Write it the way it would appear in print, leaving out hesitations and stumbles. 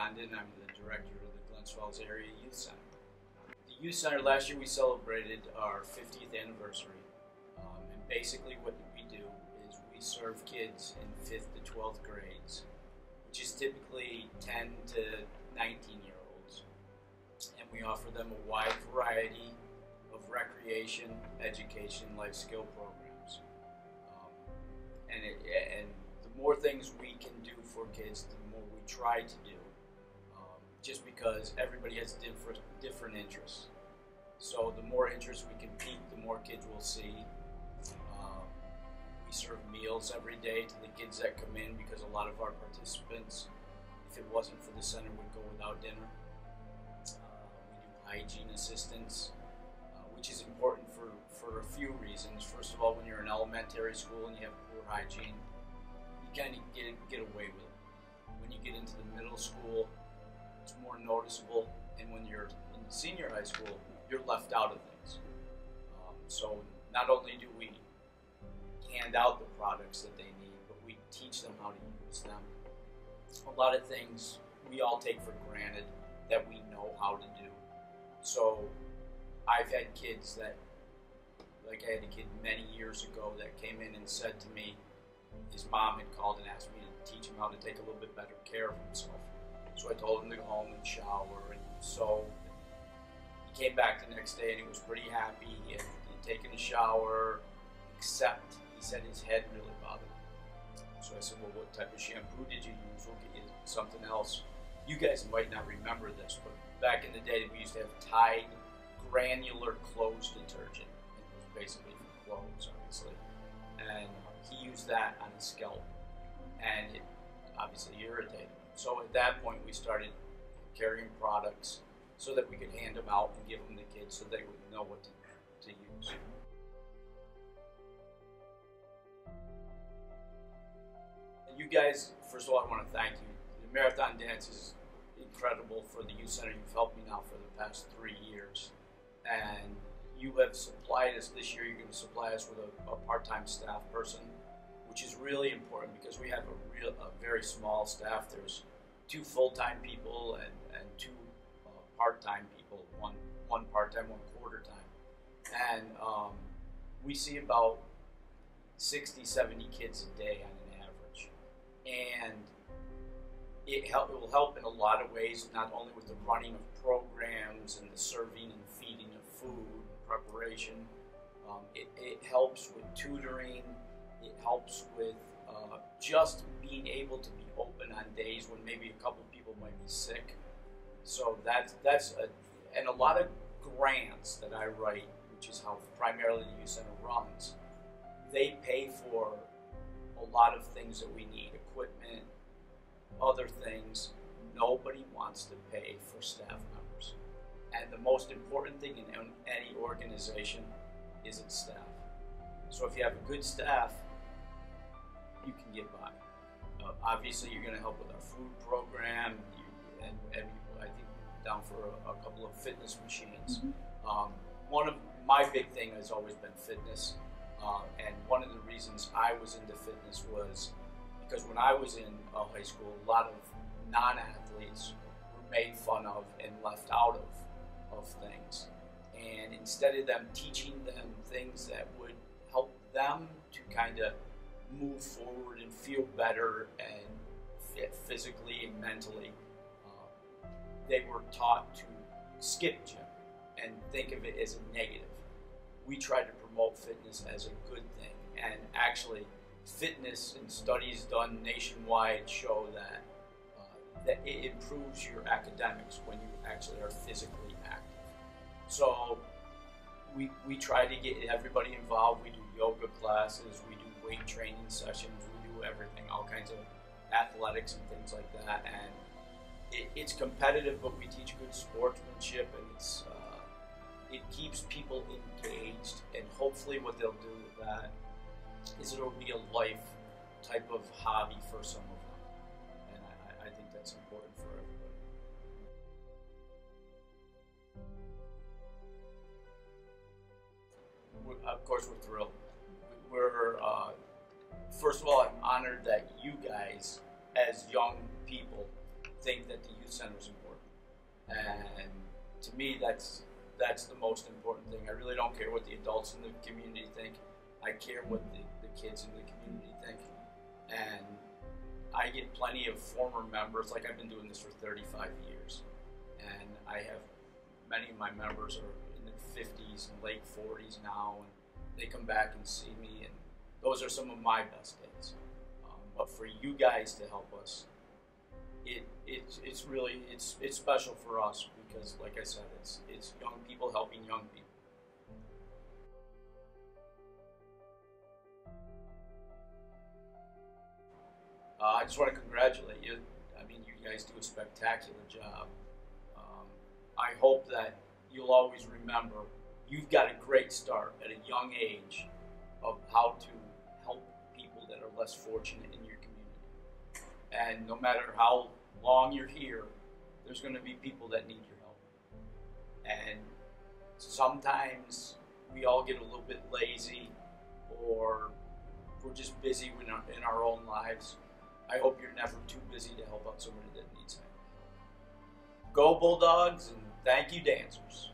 Condon. I'm the director of the Glens Area Youth Center. The Youth Center, last year we celebrated our 50th anniversary. And basically what we do is we serve kids in 5th to 12th grades, which is typically 10 to 19-year-olds. And we offer them a wide variety of recreation, education, life skill programs. And the more things we can do for kids, the more we try to do, just because everybody has different interests. So the more interest we can pique, the more kids we'll see. We serve meals every day to the kids that come in, because a lot of our participants, if it wasn't for the center, would go without dinner. We do hygiene assistance, which is important for a few reasons. First of all, when you're in elementary school and you have poor hygiene, you kind of get away with it. When you get into the middle school, it's more noticeable, and when you're in the senior high school, you're left out of things. So not only do we hand out the products that they need, but we teach them how to use them. A lot of things we all take for granted that we know how to do. So I've had kids that, like I had a kid many years ago that came in and said to me, his mom had called and asked me to teach him how to take a little bit better care of himself. So I told him to go home and shower and soap. He came back the next day and he was pretty happy. He had taken a shower, except he said his head really bothered him. So I said, well, what type of shampoo did you use? We'll get you something else. You guys might not remember this, but back in the day we used to have Tide granular clothes detergent. It was basically for clothes, obviously. And he used that on his scalp, and it obviously irritated him. So at that point we started carrying products so that we could hand them out and give them to kids so they would know what to use. You guys, first of all, I want to thank you. The Marathon Dance is incredible for the Youth Center. You've helped me now for the past 3 years. And you have supplied us, this year you're going to supply us with a part-time staff person, which is really important because we have a very small staff. There's 2 full-time people and 2 part-time people, one part-time, 1 quarter-time. And we see about 60, 70 kids a day on an average. And it will help in a lot of ways, not only with the running of programs and the serving and feeding of food, preparation. It helps with tutoring. It helps with just being able to be open on days when maybe a couple people might be sick. So and a lot of grants that I write, which is how primarily the Youth Center runs, they pay for a lot of things that we need, equipment, other things. Nobody wants to pay for staff members. And the most important thing in any organization is its staff. So if you have a good staff, you can get by. Obviously, you're going to help with our food program, and I think down for a couple of fitness machines. One of my big thing has always been fitness, and one of the reasons I was into fitness was because when I was in high school, a lot of non-athletes were made fun of and left out of things. And instead of them teaching them things that would help them to kind of move forward and feel better and fit physically and mentally, they were taught to skip gym and think of it as a negative. We try to promote fitness as a good thing, and actually fitness and studies done nationwide show that that it improves your academics when you actually are physically active. So we try to get everybody involved. We do yoga classes, we do weight training sessions, we do everything, all kinds of athletics and things like that. And it's competitive, but we teach good sportsmanship, and it keeps people engaged. And hopefully what they'll do with that is it'll be a life type of hobby for some of them. And I think that's important for everybody. Of course, we're thrilled. First of all, I'm honored that you guys, as young people, think that the Youth Center to me, that's the most important thing. I really don't care what the adults in the community think. I care what the kids in the community think. And I get plenty of former members, like I've been doing this for 35 years. And I have many of my members are in their 50s and late 40s now, and they come back and see me, and those are some of my best days. But for you guys to help us, it's really special for us because, like I said, it's young people helping young people. I just want to congratulate you. I mean, you guys do a spectacular job. I hope that you'll always remember you've got a great start at a young age of how to help people that are less fortunate in your community. And no matter how long you're here, there's going to be people that need your help. And sometimes we all get a little bit lazy, or we're just busy in our own lives. I hope you're never too busy to help out somebody that needs help. Go Bulldogs, and thank you, dancers.